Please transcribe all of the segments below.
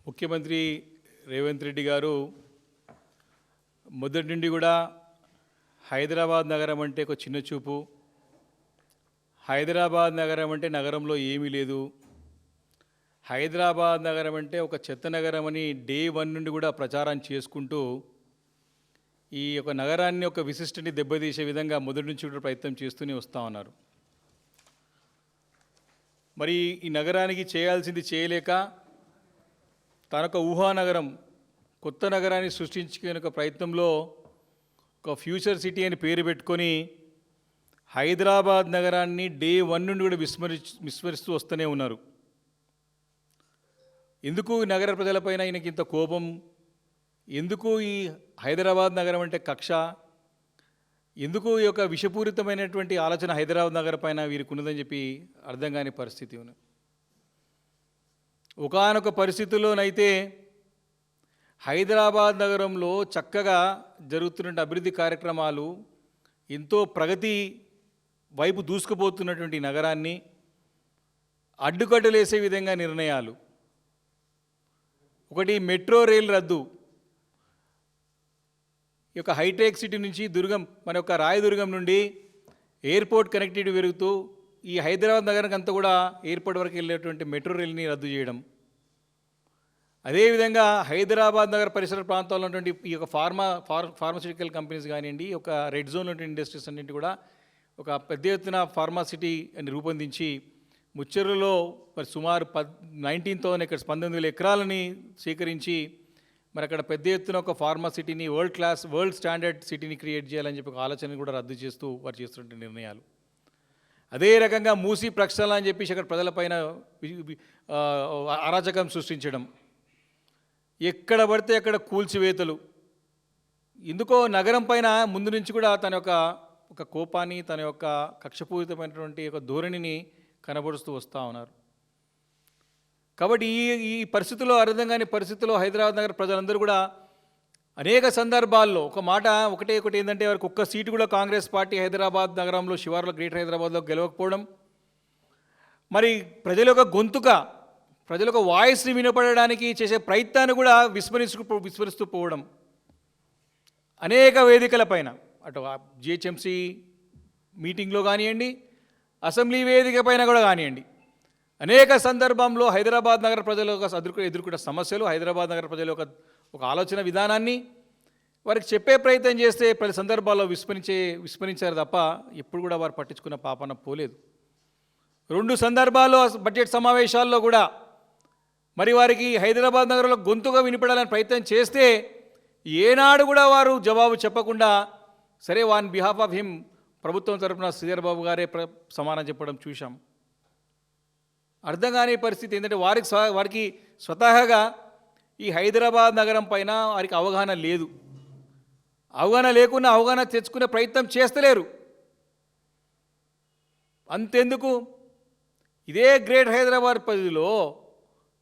ముఖ్యమంత్రి రేవంత్ రెడ్డి గారు మొదటి నుండి కూడా హైదరాబాద్ నగరం అంటే ఒక చిన్న చూపు, హైదరాబాద్ నగరం అంటే నగరంలో ఏమీ లేదు, హైదరాబాద్ నగరం అంటే ఒక చెత్త నగరం అని డే 1 నుండి కూడా ప్రచారం చేసుకుంటూ ఈ యొక్క నగరాన్ని ఒక విశిష్టని దెబ్బతీసే విధంగా మొదటి నుంచి కూడా ప్రయత్నం చేస్తూనే వస్తూ ఉన్నారు. మరి ఈ నగరానికి చేయాల్సింది చేయలేక తనొక ఊహానగరం, కొత్త నగరాన్ని సృష్టించుకునే ఒక ప్రయత్నంలో ఒక ఫ్యూచర్ సిటీ అని పేరు పెట్టుకొని హైదరాబాద్ నగరాన్ని డే 1 నుండి కూడా విస్మరిస్తూ వస్తూనే ఉన్నారు. ఎందుకు ఈ నగర ప్రజలపైన ఈయనకి ఇంత కోపం? ఎందుకు ఈ హైదరాబాద్ నగరం అంటే కక్ష? ఎందుకు ఈ యొక్క విషపూరితమైనటువంటి ఆలోచన హైదరాబాద్ నగరం పైన వీరికి ఉన్నదని చెప్పి అర్థం కాని పరిస్థితి ఉన్నది. ఒకానొక పరిస్థితుల్లోనైతే హైదరాబాద్ నగరంలో చక్కగా జరుగుతున్న అభివృద్ధి కార్యక్రమాలు, ఎంతో ప్రగతి వైపు దూసుకుపోతున్నటువంటి నగరాన్ని అడ్డుకట్టలేసే విధంగా నిర్ణయాలు. ఒకటి, మెట్రో రైలు రద్దు. ఈ యొక్క హైటెక్ సిటీ నుంచి మన యొక్క రాయదుర్గం నుండి ఎయిర్పోర్ట్ కనెక్టివిటీ పెరుగుతూ ఈ హైదరాబాద్ నగరానికి అంతా కూడా ఎయిర్పోర్ట్ వరకు వెళ్ళేటువంటి మెట్రో రైలుని రద్దు చేయడం. అదేవిధంగా హైదరాబాద్ నగర పరిసర ప్రాంతాల్లో ఉన్నటువంటి ఈ యొక్క ఫార్మాస్యూటికల్ కంపెనీస్ కానివ్వండి, ఒక రెడ్ జోన్ ఉన్నటువంటి ఇండస్ట్రీస్ అన్నింటి కూడా ఒక పెద్ద ఎత్తున ఫార్మాసిటీ అని రూపొందించి ముచ్చెర్లలో మరి సుమారు 19,000 19,000 ఎకరాలని సేకరించి మరి అక్కడ పెద్ద ఎత్తున ఒక ఫార్మా సిటీని వరల్డ్ స్టాండర్డ్ సిటీని క్రియేట్ చేయాలని చెప్పి ఒక ఆలోచనని కూడా రద్దు చేస్తూ వారు చేస్తున్న నిర్ణయాలు. అదే రకంగా మూసీ ప్రక్షాళన అని చెప్పేసి అక్కడ ప్రజలపైన అరాచకం సృష్టించడం, ఎక్కడ పడితే అక్కడ కూల్చివేతలు. ఎందుకో నగరం పైన ముందు నుంచి కూడా తన యొక్క ఒక కోపాన్ని, తన యొక్క కక్షపూరితమైనటువంటి ఒక ధోరణిని కనబరుస్తూ వస్తూ ఉన్నారు. కాబట్టి ఈ పరిస్థితుల్లో, అర్థం కాని పరిస్థితుల్లో హైదరాబాద్ నగర ప్రజలందరూ కూడా అనేక సందర్భాల్లో ఒకటి ఏంటంటే వారికి ఒక్క సీటు కూడా కాంగ్రెస్ పార్టీ హైదరాబాద్ నగరంలో శివార్లో గ్రేటర్ హైదరాబాద్లో గెలవకపోవడం, మరి ప్రజల యొక్క గొంతుక, ప్రజల యొక్క వాయిస్ని వినపడడానికి చేసే ప్రయత్నాన్ని కూడా విస్మరిస్తూ పోవడం. అనేక వేదికలపైన అటు జిహెచ్ఎంసీ మీటింగ్లో కానివ్వండి, అసెంబ్లీ వేదిక పైన కూడా కానివ్వండి, అనేక సందర్భంలో హైదరాబాద్ నగర ప్రజల ఎదుర్కొన్న సమస్యలు, హైదరాబాద్ నగర ప్రజల ఒక ఆలోచన విధానాన్ని వారికి చెప్పే ప్రయత్నం చేస్తే ప్రతి సందర్భాల్లో విస్మరించారు తప్ప ఎప్పుడు కూడా వారు పట్టించుకున్న పాపన పోలేదు. 2 సందర్భాల్లో బడ్జెట్ సమావేశాల్లో కూడా మరి వారికి హైదరాబాద్ నగరంలో గొంతుగా వినిపడాలని ప్రయత్నం చేస్తే ఏనాడు కూడా వారు జవాబు చెప్పకుండా, సరే వాన్ బిహాఫ్ ఆఫ్ హిమ్ ప్రభుత్వం తరఫున శ్రీధర్ బాబు గారే సమాధానం చెప్పడం చూశాం. అర్థం కాని పరిస్థితి ఏంటంటే వారికి స్వతహాగా ఈ హైదరాబాద్ నగరం పైన వారికి అవగాహన లేదు. అవగాహన లేకుండా అవగాహన తెచ్చుకునే ప్రయత్నం చేస్తలేరు. అంతెందుకు, ఇదే గ్రేట్ హైదరాబాద్ పరిధిలో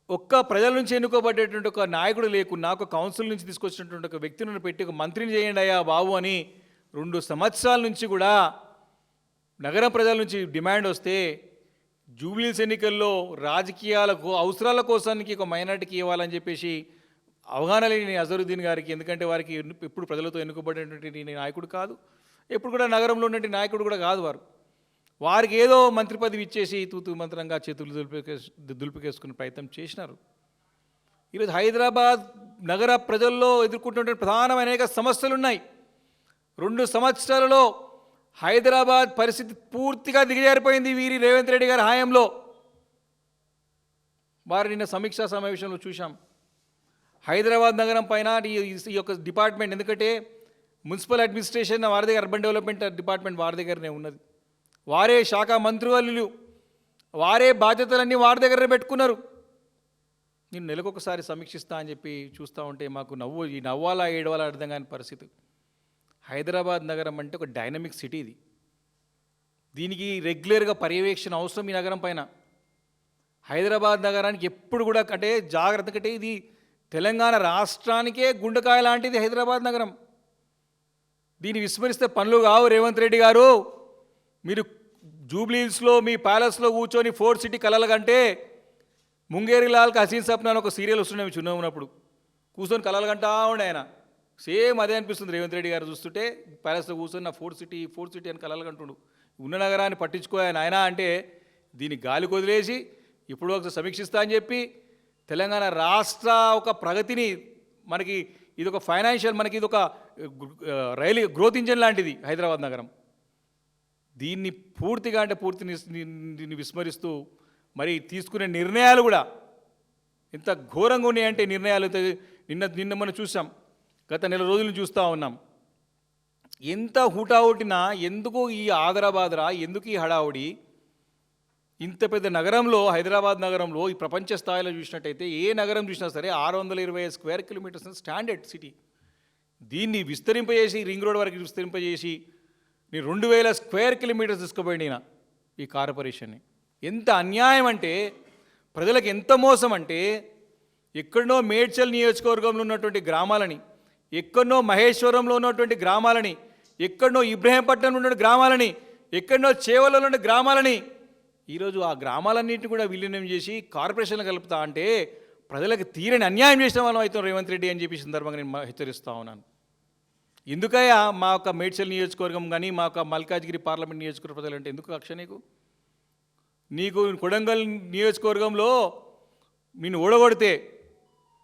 ఒక్క ప్రజల నుంచి ఎన్నుకోబడేటువంటి ఒక నాయకుడు లేకున్నా, ఒక కౌన్సిల్ నుంచి తీసుకొచ్చినటువంటి ఒక వ్యక్తిని పెట్టి ఒక మంత్రిని చేయండి అయ్యా బాబు అని 2 సంవత్సరాల నుంచి కూడా నగరం ప్రజల నుంచి డిమాండ్ వస్తే, జూబ్లీహిల్స్ ఎన్నికల్లో రాజకీయాలకు అవసరాల కోసానికి ఒక మైనార్టీకి ఇవ్వాలని చెప్పేసి అవగాహన లేని అజరుద్దీన్ గారికి, ఎందుకంటే వారికి ఎప్పుడు ప్రజలతో ఎన్నుకోబడినటువంటి నాయకుడు కాదు, ఎప్పుడు కూడా నగరంలో ఉన్నటువంటి నాయకుడు కూడా కాదు. వారికి ఏదో మంత్రి పదవి ఇచ్చేసి తూతూ మంత్రంగా చేతులు దులిపికేసుకునే ప్రయత్నం చేసినారు. ఈరోజు హైదరాబాద్ నగర ప్రజల్లో ఎదుర్కొంటున్న ప్రధానమైన అనేక సమస్యలు ఉన్నాయి. 2 సంవత్సరాలలో హైదరాబాద్ పరిస్థితి పూర్తిగా దిగజారిపోయింది వీరి రేవంత్ రెడ్డి గారి హయాంలో. వారు నిన్న సమీక్షా సమావేశంలో చూశాం. హైదరాబాద్ నగరం పైన ఈ యొక్క డిపార్ట్మెంట్, ఎందుకంటే మున్సిపల్ అడ్మినిస్ట్రేషన్ వారి దగ్గర, అర్బన్ డెవలప్మెంట్ డిపార్ట్మెంట్ వారి దగ్గరనే ఉన్నది. వారే శాఖ మంత్రివర్యులు, వారే బాధ్యతలన్నీ వారి దగ్గరే పెట్టుకున్నారు. నేను నెలకొకసారి సమీక్షిస్తా అని చెప్పి చూస్తూ ఉంటే మాకు నవ్వాలా ఏడవాలా అర్థం కాని పరిస్థితి. హైదరాబాద్ నగరం అంటే ఒక డైనమిక్ సిటీ. దీనికి రెగ్యులర్గా పర్యవేక్షణ అవసరం ఈ నగరం పైన. హైదరాబాద్ నగరానికి ఎప్పుడు కూడా అంటే జాగ్రత్త, కంటే ఇది తెలంగాణ రాష్ట్రానికే గుండెకాయ లాంటిది హైదరాబాద్ నగరం. దీన్ని విస్మరిస్తే పనులు కావు. రేవంత్ రెడ్డి గారు, మీరు జూబ్లీహిల్స్లో మీ ప్యాలెస్లో కూర్చొని 4 సిటీ కలల కంటే ముంగేరి లాల్కి హసీన్ సప్నా అని ఒక సీరియల్ వస్తున్నాయి చిన్న ఉన్నప్పుడు కూర్చొని కలలు కంటా ఉండే ఆయన సేమ్ అదే అనిపిస్తుంది రేవంత్ రెడ్డి గారు చూస్తుంటే ప్యాలెస్లో కూర్చొని నా ఫోర్త్ సిటీ అని కలలు కంటుండు ఉన్న నగరాన్ని పట్టించుకోయాను ఆయన అంటే దీన్ని గాలికి వదిలేసి ఇప్పుడు ఒకసారి సమీక్షిస్తా అని చెప్పి తెలంగాణ రాష్ట్ర ఒక ప్రగతిని మనకి ఇది ఒక ఫైనాన్షియల్ మనకి ఇది ఒక రైలు గ్రోత్ ఇంజన్ లాంటిది హైదరాబాద్ నగరం దీన్ని పూర్తిగా అంటే దీన్ని విస్మరిస్తూ మరి తీసుకునే నిర్ణయాలు కూడా ఎంత ఘోరంగా ఉన్నాయంటే నిర్ణయాలు నిన్న మనం చూసాం గత నెల రోజులు చూస్తూ ఉన్నాం ఎంత హుటాహుటినా ఎందుకు ఈ ఆదరాబాదరా ఎందుకు ఈ హడావుడి ఇంత పెద్ద నగరంలో హైదరాబాద్ నగరంలో ఈ ప్రపంచ స్థాయిలో చూసినట్టయితే ఏ నగరం చూసినా సరే 620 స్క్వేర్ కిలోమీటర్స్ స్టాండర్డ్ సిటీ దీన్ని విస్తరింపజేసి రింగ్ రోడ్ వరకు విస్తరింపజేసి నేను 2000 స్క్వేర్ కిలోమీటర్స్ తీసుకుపోయిన ఈ కార్పొరేషన్ని ఎంత అన్యాయం అంటే ప్రజలకు ఎంత మోసం అంటే ఎక్కడనో మేడ్చల్ నియోజకవర్గంలో ఉన్నటువంటి గ్రామాలని ఎక్కడనో మహేశ్వరంలో ఉన్నటువంటి గ్రామాలని ఎక్కడనో ఇబ్రహీంపట్నంలో ఉన్న గ్రామాలని ఎక్కడనో చేవలలో ఉన్న గ్రామాలని ఈరోజు ఆ గ్రామాలన్నింటినీ కూడా విలీనం చేసి కార్పొరేషన్లు కలుపుతా అంటే ప్రజలకు తీరని అన్యాయం చేసిన వాళ్ళం అవుతాం రేవంత్ రెడ్డి అని చెప్పి సందర్భంగా నేను హెచ్చరిస్తూ ఉన్నాను. ఎందుకయ్యా మా యొక్క మేడ్చల్ నియోజకవర్గం కానీ మా యొక్క మల్కాజ్గిరి పార్లమెంట్ నియోజకవర్గ ప్రజలంటే ఎందుకు కక్ష నీకు కొడంగల్ నియోజకవర్గంలో నిన్ను ఓడగొడితే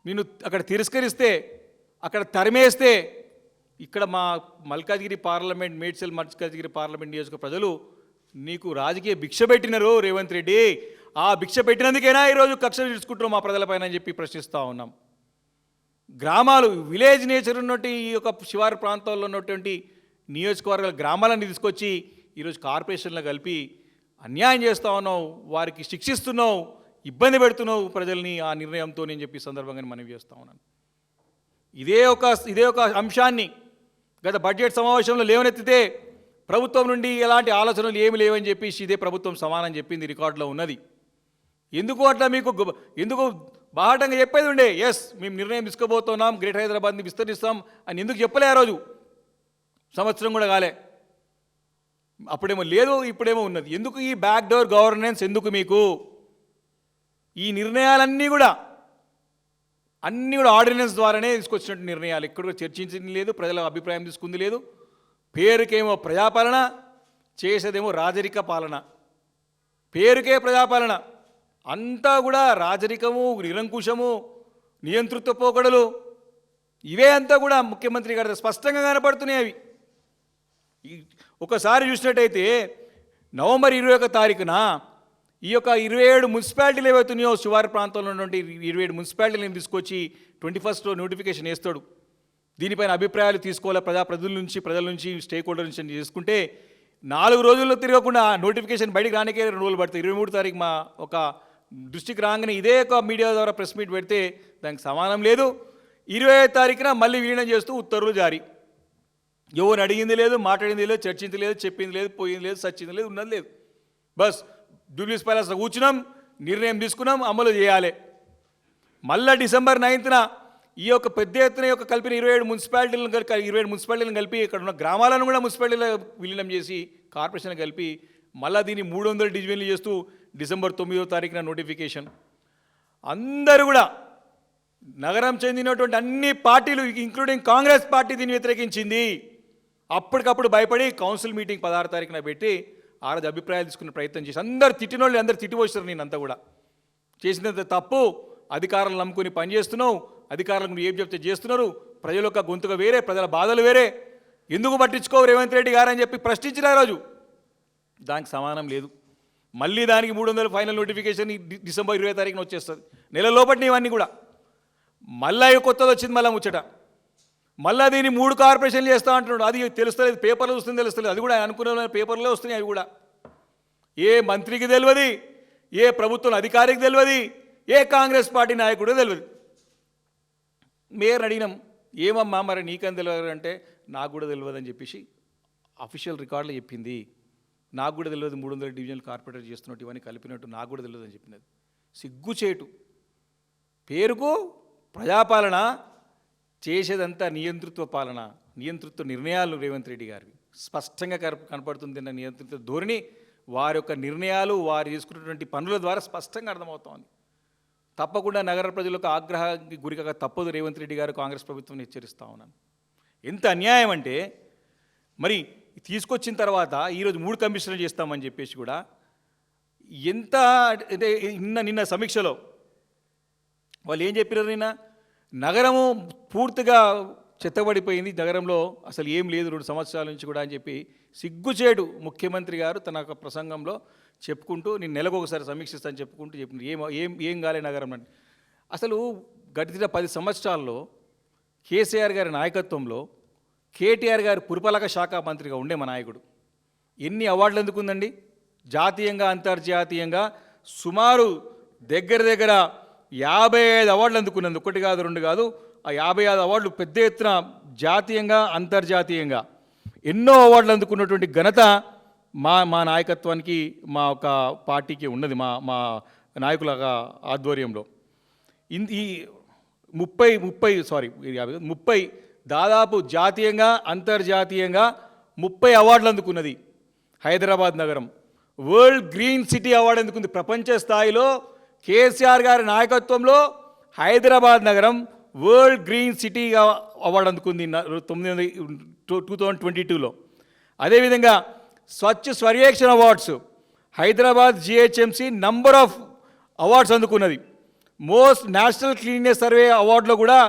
నిన్ను అక్కడ తిరస్కరిస్తే అక్కడ తరిమేస్తే ఇక్కడ మా మల్కాజ్గిరి పార్లమెంట్ మేడ్చల్ మల్కాజ్గిరి పార్లమెంట్ నియోజకవర్గ ప్రజలు నీకు రాజకీయ భిక్ష పెట్టినారు రేవంత్ రెడ్డి. ఆ భిక్ష పెట్టినందుకైనా ఈరోజు కక్ష తీసుకుంటున్నాం మా ప్రజలపైన అని చెప్పి ప్రశ్నిస్తూ ఉన్నాం. గ్రామాలు విలేజ్ నేచర్ ఉన్నట్టు ఈ యొక్క శివారు ప్రాంతాల్లో ఉన్నటువంటి నియోజకవర్గాల గ్రామాలను తీసుకొచ్చి ఈరోజు కార్పొరేషన్లో కలిపి అన్యాయం చేస్తూ ఉన్నావు, వారికి శిక్షిస్తున్నావు, ఇబ్బంది పెడుతున్నావు ప్రజల్ని ఆ నిర్ణయంతో నేను చెప్పి సందర్భంగా మనవి చేస్తూ ఉన్నాను. ఇదే ఒక అంశాన్ని గత బడ్జెట్ సమావేశంలో లేవనెత్తితే ప్రభుత్వం నుండి ఎలాంటి ఆలోచనలు ఏమి లేవని చెప్పేసి ఇదే ప్రభుత్వం సమానం చెప్పింది, రికార్డులో ఉన్నది. ఎందుకు అట్లా మీకు ఎందుకు బాహాటంగా చెప్పేది ఉండే ఎస్ మేము నిర్ణయం తీసుకోబోతున్నాం గ్రేటర్ హైదరాబాద్ని విస్తరిస్తాం అని ఎందుకు చెప్పలే ఆ రోజు? సంవత్సరం కూడా కాలే, అప్పుడేమో లేదు ఇప్పుడేమో ఉన్నది. ఎందుకు ఈ బ్యాక్ డోర్ గవర్నెన్స్? ఎందుకు మీకు ఈ నిర్ణయాలన్నీ కూడా ఆర్డినెన్స్ ద్వారానే తీసుకొచ్చినట్టు నిర్ణయాలు, ఎక్కడ కూడా చర్చించింది లేదు, ప్రజల అభిప్రాయం తీసుకుంది లేదు. పేరుకేమో ప్రజాపాలన, చేసేదేమో రాజరిక పాలన. పేరుకే ప్రజాపాలన, అంతా కూడా రాజరికము, నిరంకుశము, నియంతృత్వ పోకడలు, ఇవే అంతా కూడా ముఖ్యమంత్రి గారి స్పష్టంగా కనపడుతున్నాయి. అవి ఒకసారి చూసినట్టయితే నవంబర్ 21 తారీఖున ఈ యొక్క 27 మున్సిపాలిటీలు ఏవైతున్నాయో శివారు ప్రాంతంలో ఉన్నటువంటి 27 మున్సిపాలిటీలను తీసుకొచ్చి 21st నోటిఫికేషన్ వేస్తాడు. దీనిపైన అభిప్రాయాలు తీసుకోవాలి ప్రజల నుంచి స్టేక్ హోల్డర్ నుంచి చేసుకుంటే 4 రోజుల్లో తిరగకుండా నోటిఫికేషన్ బయటికి రానికే 2 రోజులు పడతాయి. 23 తారీఖు మా ఒక దృష్టికి రాగానే ఇదే ఒక మీడియా ద్వారా ప్రెస్ మీట్ పెడితే దానికి సమానం లేదు. 25 తారీఖున మళ్ళీ విలీనం చేస్తూ ఉత్తర్వులు జారీ. ఎవరు అడిగింది లేదు, మాట్లాడింది లేదు, చర్చింది లేదు, చెప్పింది లేదు, పోయింది లేదు, సచ్చింది లేదు, ఉన్నది లేదు. బస్ జూబ్లీస్ ప్యాలెస్లో కూర్చున్నాం, నిర్ణయం తీసుకున్నాం, అమలు చేయాలి. మళ్ళీ డిసెంబర్ 9న ఈ యొక్క పెద్ద ఎత్తున యొక్క కలిపిన 27 మున్సిపాలిటీలను కలిపి ఇక్కడ ఉన్న గ్రామాలను కూడా మున్సిపాలిటీలో విలీనం చేసి కార్పొరేషన్ కలిపి మళ్ళీ దీన్ని 300 డివిజన్లు చేస్తూ డిసెంబర్ 9వ తారీఖున నోటిఫికేషన్. అందరూ కూడా నగరం చెందినటువంటి అన్ని పార్టీలు ఇంక్లూడింగ్ కాంగ్రెస్ పార్టీ దీన్ని వ్యతిరేకించింది. అప్పటికప్పుడు భయపడి కౌన్సిల్ మీటింగ్ 16 తారీఖున పెట్టి ఆ రోజు అభిప్రాయాలు తీసుకునే ప్రయత్నం చేసి అందరు తిట్టినోళ్ళు అందరు తిట్టిపోస్తారు. నేనంతా కూడా చేసినంత తప్పు, అధికారులను నమ్ముకుని పనిచేస్తున్నావు, అధికారులకు ఏం చెప్తే చేస్తున్నారు, ప్రజల యొక్క గొంతుగా వేరే, ప్రజల బాధలు వేరే, ఎందుకు పట్టించుకోవు రేవంత్ రెడ్డి గారు అని చెప్పి ప్రశ్నించిన రోజు దానికి సమానం లేదు. మళ్ళీ దానికి 300 ఫైనల్ నోటిఫికేషన్ డిసెంబర్ 20 తారీఖున వచ్చేస్తుంది. నెల లోపటిని ఇవన్నీ కూడా మళ్ళీ కొత్తది వచ్చింది. మళ్ళీ ముచ్చట మళ్ళీ దీన్ని 3 కార్పొరేషన్లు చేస్తా అంటున్నాడు. అది తెలుస్తలేదు, పేపర్లో వస్తుంది తెలుస్తలేదు. అది కూడా అనుకునే పేపర్లో వస్తున్నాయి. అవి కూడా ఏ మంత్రికి తెలియదు, ఏ ప్రభుత్వం అధికారికి తెలియదు, ఏ కాంగ్రెస్ పార్టీ నాయకుడు తెలియదు. మేయర్ అడిగినాం, ఏమమ్మా మరి నీకని తెలియదు అంటే నాకు కూడా తెలియదు అని చెప్పేసి అఫీషియల్ రికార్డులో చెప్పింది. నాకు కూడా తెలియదు 300 డివిజన్లు కార్పొరేటర్ చేస్తున్నట్టు ఇవన్నీ కలిపినట్టు నాకు కూడా తెలియదు అని చెప్పింది. సిగ్గుచేటు. పేరుకు ప్రజాపాలన, చేసేదంతా నియంతృత్వ పాలన, నియంతృత్వ నిర్ణయాలు రేవంత్ రెడ్డి గారివి స్పష్టంగా కనపడుతుంది. నియంతృత్వ ధోరణి, వారి యొక్క నిర్ణయాలు, వారు చేసుకున్నటువంటి పనుల ద్వారా స్పష్టంగా అర్థమవుతోంది. తప్పకుండా నగర ప్రజలకు ఆగ్రహానికి గురిగా తప్పదు రేవంత్ రెడ్డి గారు కాంగ్రెస్ ప్రభుత్వం హెచ్చరిస్తూ ఉన్నాను. ఎంత అన్యాయం అంటే మరి తీసుకొచ్చిన తర్వాత ఈరోజు 3 కమిషనర్లు చేస్తామని చెప్పేసి కూడా ఎంత అంటే నిన్న సమీక్షలో వాళ్ళు ఏం చెప్పారు, నగరము పూర్తిగా చెత్తబడిపోయింది, నగరంలో అసలు ఏం లేదు 2 సంవత్సరాల నుంచి కూడా అని చెప్పి సిగ్గుచేటు ముఖ్యమంత్రి గారు తన యొక్క ప్రసంగంలో చెప్పుకుంటూ నేను నెలకు ఒకసారి సమీక్షిస్తాను చెప్పుకుంటూ చెప్పింది. ఏం కాలే నగరం అంటే అసలు గడిచిన 10 సంవత్సరాల్లో కేసీఆర్ గారి నాయకత్వంలో కేటీఆర్ గారు పురపాలక శాఖ మంత్రిగా ఉండే మా నాయకుడు ఎన్ని అవార్డులు అందుకుందండి? జాతీయంగా అంతర్జాతీయంగా సుమారు దగ్గర 55 అవార్డులు అందుకున్నది. 1 కాదు 2 కాదు, ఆ 55 అవార్డులు పెద్ద ఎత్తున జాతీయంగా అంతర్జాతీయంగా ఎన్నో అవార్డులు అందుకున్నటువంటి ఘనత మా నాయకత్వానికి మా ఒక పార్టీకి ఉన్నది, మా నాయకుల ఆధ్వర్యంలో. ఈ 30 దాదాపు జాతీయంగా అంతర్జాతీయంగా 30 అవార్డులు అందుకున్నది హైదరాబాద్ నగరం. వరల్డ్ గ్రీన్ సిటీ అవార్డు అందుకుంది. ప్రపంచ స్థాయిలో కేసీఆర్ గారి నాయకత్వంలో హైదరాబాద్ నగరం వరల్డ్ గ్రీన్ సిటీగా అవార్డు అందుకుంది 2022లో. అదేవిధంగా Swachh Survekshan awards Hyderabad GHMC number of awards అందుకున్నది. మోస్ట్ నేషనల్ క్లీన్నెస్ సర్వే అవార్డులో కూడా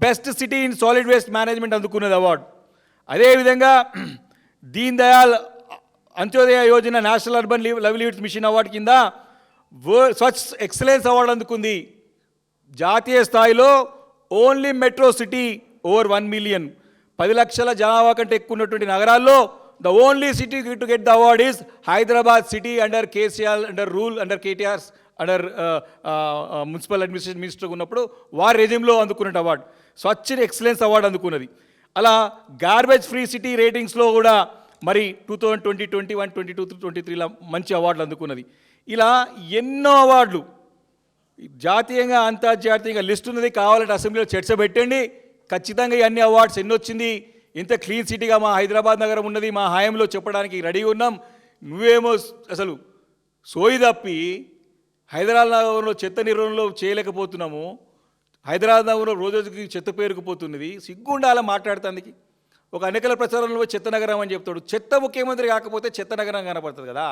best city in solid waste management అందుకున్నది అవార్డు. అదేవిధంగా Deen Dayal Antyodaya Yojana national urban livelihoods mission award కింద స్వచ్ఛ ఎక్సలెన్స్ అవార్డు అందుకుంది. జాతీయ స్థాయిలో only metro city over 1 million 10 లక్షల జనాభా కంటే ఎక్కువ ఉన్నటువంటి నగరాల్లో the only city to get the award is Hyderabad city under KCR under rule under KTR's under municipal administration minister ఉన్నప్పుడు వారి రెజ్యూమ్లో అందుకున్న అవార్డు స్వచ్ఛ ఎక్సలెన్స్ అవార్డు అందుకున్నది. అలా గార్బేజ్ ఫ్రీ సిటీ రేటింగ్స్లో కూడా మరి 2020, 21, 22, 23ల మంచి అవార్డులు అందుకున్నది. ఇలా ఎన్నో అవార్డులు జాతీయంగా అంతర్జాతీయంగా లిస్ట్ ఉన్నది, కావాలంటే అసెంబ్లీలో చర్చ పెట్టండి. ఖచ్చితంగా అన్ని అవార్డ్స్ ఎన్ని వచ్చింది, ఎంత క్లీన్ సిటీగా మా హైదరాబాద్ నగరం ఉన్నది మా హాయంలో చెప్పడానికి రెడీగా ఉన్నాం. నువ్వేమో అసలు సోయి తప్పి హైదరాబాద్ నగరంలో చెత్త నిర్వహణలో చేయలేకపోతున్నాము, హైదరాబాద్ నగరంలో రోజుకి చెత్త పేరుకుపోతున్నది. సిగ్గుండాల మాట్లాడుతానికి. ఒక ఎన్నికల ప్రచారంలో చెత్త నగరం అని చెప్తాడు. చెత్త ముఖ్యమంత్రి కాకపోతే చెత్త నగరం కనపడుతుంది కదా.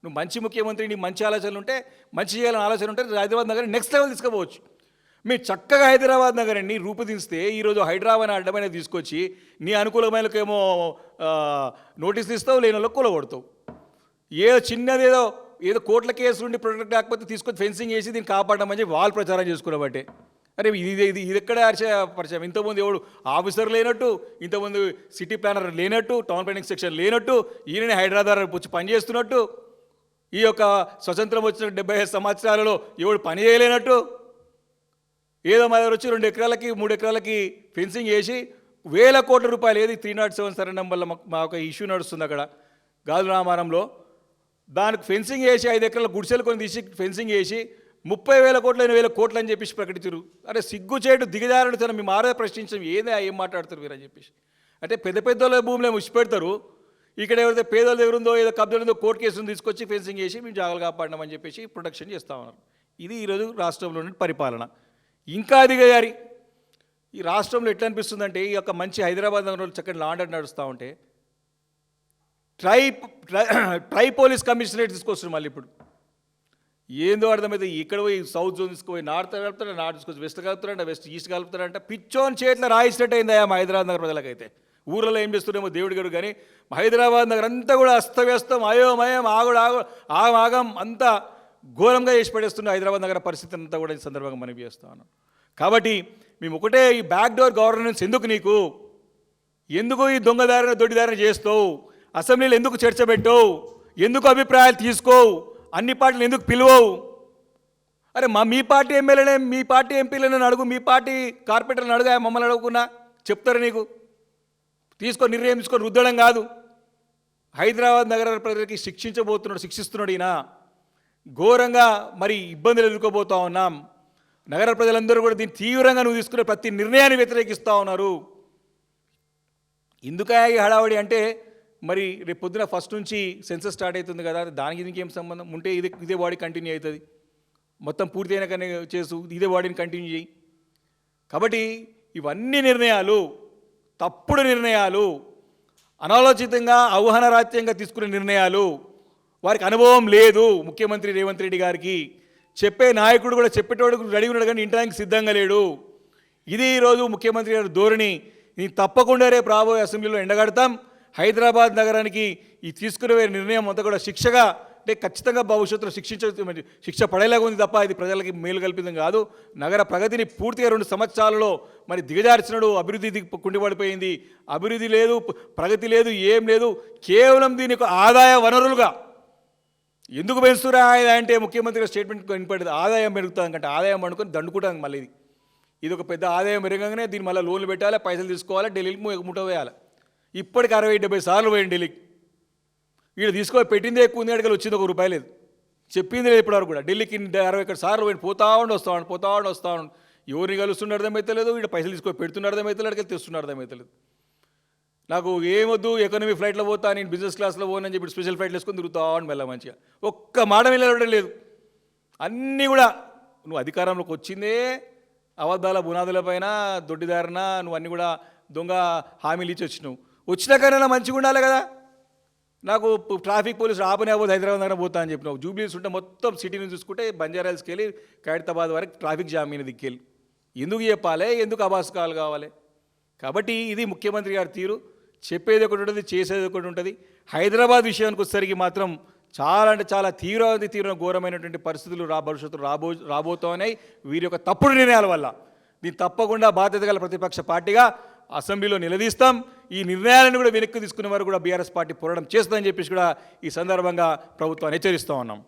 నువ్వు మంచి ముఖ్యమంత్రి, నీ మంచి ఆలోచనలు ఉంటే, మంచి చేయాలని ఆలోచన ఉంటే హైదరాబాద్ నగరం నెక్స్ట్ లెవెల్ తీసుకుపోవచ్చు. మీరు చక్కగా హైదరాబాద్ నగరాన్ని రూపుదిస్తే ఈరోజు హైదరాబాద్ అడ్డమైన తీసుకొచ్చి నీ అనుకూలమైనకేమో నోటీస్ ఇస్తావు, లేని వాళ్ళకి కూలగొడతావు. చిన్నదేదో కోట్ల కేసు నుండి ప్రొటెక్ట్ కాకపోతే తీసుకొచ్చి ఫెన్సింగ్ వేసి దీన్ని కాపాడమని చెప్పి వాళ్ళు ప్రచారం చేసుకున్నబట్టే. అరే ఇది ఎక్కడ పరిచయం? ఇంతకుముందు ఎవడు ఆఫీసర్ లేనట్టు, ఇంతకుముందు సిటీ ప్లానర్ లేనట్టు, టౌన్ ప్లానింగ్ సెక్షన్ లేనట్టు, ఈయననే హైదరాబాద్ వచ్చి పనిచేస్తున్నట్టు, ఈ యొక్క స్వతంత్రం వచ్చిన 75 సంవత్సరాలలో ఎవడు పని చేయలేనట్టు, ఏదో మా దగ్గర వచ్చి 2 ఎకరాలకి 3 ఎకరాలకి ఫెన్సింగ్ వేసి వేల కోట్ల రూపాయలు, ఏది 307 సరే నెంబర్లో మా ఒక ఇష్యూ నడుస్తుంది అక్కడ గాజు రామారంలో, దానికి ఫెన్సింగ్ వేసి 5 ఎకరాల గుడిసెలు కొని తీసి ఫెన్సింగ్ వేసి 30,000 కోట్లు 8,000 కోట్లు అని చెప్పేసి ప్రకటించారు. అరే సిగ్గుచేటు దిగజారుడు తన మీ మారే ప్రశ్నించడం ఏం మాట్లాడతారు మీరు అని చెప్పేసి. అంటే పెద్ద భూములు ముచ్చి పెడతారు, ఇక్కడ ఎవరైతే పేదల దగ్గర ఉందో ఏదో కబ్జా ఉందో కోర్టు కేసును తీసుకొచ్చి ఫెన్సింగ్ వేసి మేము జాగ్రత్త కాపాడినామని చెప్పేసి ప్రొటెక్షన్ చేస్తూ ఉన్నారు. ఇది ఈరోజు రాష్ట్రంలోని పరిపాలన. ఇంకా దిగజారి ఈ రాష్ట్రంలో ఎట్లా అనిపిస్తుందంటే, ఈ యొక్క మంచి హైదరాబాద్ నగరంలో చక్కటి లా అండ్ ఆర్డర్ నడుస్తూ ఉంటే ట్రై పోలీస్ కమిషనరేట్ తీసుకొస్తున్నారు. మళ్ళీ ఇప్పుడు ఏందో అర్థమైతే ఇక్కడ పోయి సౌత్ జోన్ తీసుకుపోయి నార్త్ కలుపుతాడు, నార్త్ తీసుకొచ్చి వెస్ట్ కలుపుతారంట, వెస్ట్ ఈస్ట్ కలుపుతారంట. పిచ్చోని చేతిలో రాయిసినట్టు అయిందా మా హైదరాబాద్ నగర ప్రజలకైతే. ఊళ్ళలో ఏం చేస్తున్నామో దేవుడి గారు కానీ హైదరాబాద్ నగరం అంతా కూడా అస్తవ్యస్తం, అయోమయం, ఆగం అంతా ఘోరంగా చేసి పడేస్తున్న హైదరాబాద్ నగర పరిస్థితి అంతా కూడా ఈ సందర్భంగా మనం చేస్తా ఉన్నాం. కాబట్టి మేము ఒకటే, ఈ బ్యాక్డోర్ గవర్నెన్స్ ఎందుకు నీకు? ఎందుకు ఈ దొడ్డిదారిన చేస్తావు? అసెంబ్లీలో ఎందుకు చర్చ పెట్టవు? ఎందుకు అభిప్రాయాలు తీసుకోవు? అన్ని పార్టీలు ఎందుకు పిలువవు? అరే మీ పార్టీ ఎమ్మెల్యేనే, మీ పార్టీ ఎంపీలను అడుగు, మీ పార్టీ కార్పొరేటర్ని అడుగా, మమ్మల్ని అడుగుకున్నా చెప్తారు నీకు. నిర్ణయం తీసుకొని రుద్దడం కాదు. హైదరాబాద్ నగర ప్రజలకి శిక్షిస్తున్నాడు ఈయన. ఘోరంగా మరి ఇబ్బందులు ఎదుర్కోబోతూ ఉన్నాం. నగర ప్రజలందరూ కూడా దీన్ని తీవ్రంగా నువ్వు తీసుకునే ప్రతి నిర్ణయాన్ని వ్యతిరేకిస్తూ ఉన్నారు. ఎందుకయ్యా ఈ హడావడి అంటే, మరి రేపు పొద్దున ఫస్ట్ నుంచి సెన్సస్ స్టార్ట్ అవుతుంది కదా, దానికి దీనికి ఏం సంబంధం ఉంటే ఇదే బాడీ కంటిన్యూ అవుతుంది. మొత్తం పూర్తయిన కానీ చేసు ఇదే వాడిని కంటిన్యూ చేయి. కాబట్టి ఇవన్నీ నిర్ణయాలు తప్పుడు నిర్ణయాలు, అనాలోచితంగా ఔహనరాత్యంగా తీసుకునే నిర్ణయాలు. వారికి అనుభవం లేదు ముఖ్యమంత్రి రేవంత్ రెడ్డి గారికి. చెప్పే నాయకుడు కూడా చెప్పేటోడు రెడీ ఉన్నాడు కానీ ఇంటానికి సిద్ధంగా లేడు. ఇది ఈరోజు ముఖ్యమంత్రి గారి ధోరణి. ఇది తప్పకుండా రేపు రాబోయే అసెంబ్లీలో ఎండగడతాం. హైదరాబాద్ నగరానికి ఈ తీసుకునే నిర్ణయం అంతా కూడా శిక్షగా, అంటే ఖచ్చితంగా భవిష్యత్తులో శిక్ష పడేలాగా ఉంది తప్ప ఇది ప్రజలకి మేలు కల్పితం కాదు. నగర ప్రగతిని పూర్తిగా 2 సంవత్సరాలలో మరి దిగజార్చినాడు. అభివృద్ధి కుండిపడిపోయింది. అభివృద్ధి లేదు, ప్రగతి లేదు, ఏం లేదు. కేవలం దీనికి ఆదాయ వనరులుగా ఎందుకు పెంచుతురా అంటే ముఖ్యమంత్రి స్టేట్మెంట్ కనపడేది. ఆదాయం పెరుగుతాం కంటే ఆదాయం అనుకొని దండుకుంటాం. మళ్ళీ ఇది ఒక పెద్ద ఆదాయం పెరగగానే దీన్ని మళ్ళీ లోన్లు పెట్టాలి, పైసలు తీసుకోవాలి, ఢిల్లీకి ముఠ వేయాలి. ఇప్పటికి 60-70 సార్లు పోయింది ఢిల్లీకి. వీడు తీసుకో పెట్టిందే ఎక్కువ ఉంది, అడిగలు వచ్చింది ₹1 లేదు, చెప్పింది లేదు ఇప్పటివరకు కూడా. ఢిల్లీకి 60 సార్లు పోయి పోతా ఉండి వస్తా ఉండు. ఎవరిని కలుస్తున్న అర్థమైతే లేదు, వీడు పైసలు తీసుకొని పెడుతున్న అర్థమైతే లేదు, అడిగి తెస్తున్న అర్థమైతే లేదు. నాకు ఏమొద్దు, ఎకానమీ ఫ్లైట్లో పోతా, నేను బిజినెస్ క్లాస్లో పోనని చెప్పి స్పెషల్ ఫ్లైట్లు వేసుకొని తిరుగుతా ఉండి మెల్ల మంచిగా. ఒక్క మాట వెళ్ళడం లేదు. అన్నీ కూడా నువ్వు అధికారంలోకి వచ్చిందే అబద్ధాల బునాదుల పైన, దొడ్డిదారిన నువ్వు అన్నీ కూడా దొంగ హామీలు ఇచ్చి వచ్చినావు. వచ్చినాకైనా మంచిగా ఉండాలి కదా. నాకు ట్రాఫిక్ పోలీసులు ఆపనే అవ్వదు, హైదరాబాద్ దగ్గర పోతా అని చెప్పినావు. జూబ్లీస్ ఉంటే మొత్తం సిటీని చూసుకుంటే బంజారాల్స్కి వెళ్ళి ఖైరతాబాద్ వరకు ట్రాఫిక్ జామ్ అయిన దిక్కెళ్ళి ఎందుకు చెప్పాలి, ఎందుకు అభాస్కాలు కావాలి. కాబట్టి ఇది ముఖ్యమంత్రి గారి తీరు. చెప్పేది ఒకటి ఉంటుంది, చేసేది ఒకటి ఉంటుంది. హైదరాబాద్ విషయానికి వచ్చేసరికి మాత్రం చాలా అంటే చాలా తీవ్ర ఘోరమైనటువంటి పరిస్థితులు భవిష్యత్తులో రాబోతున్నాయి వీరి యొక్క తప్పుడు నిర్ణయాల వల్ల. దీన్ని తప్పకుండా బాధ్యత గల ప్రతిపక్ష పార్టీగా అసెంబ్లీలో నిలదీస్తాం. ఈ నిర్ణయాలను కూడా వెనక్కి తీసుకునే వారు కూడా బీఆర్ఎస్ పార్టీ పోరాటం చేస్తుందని చెప్పేసి కూడా ఈ సందర్భంగా ప్రభుత్వాన్ని హెచ్చరిస్తూ ఉన్నాం.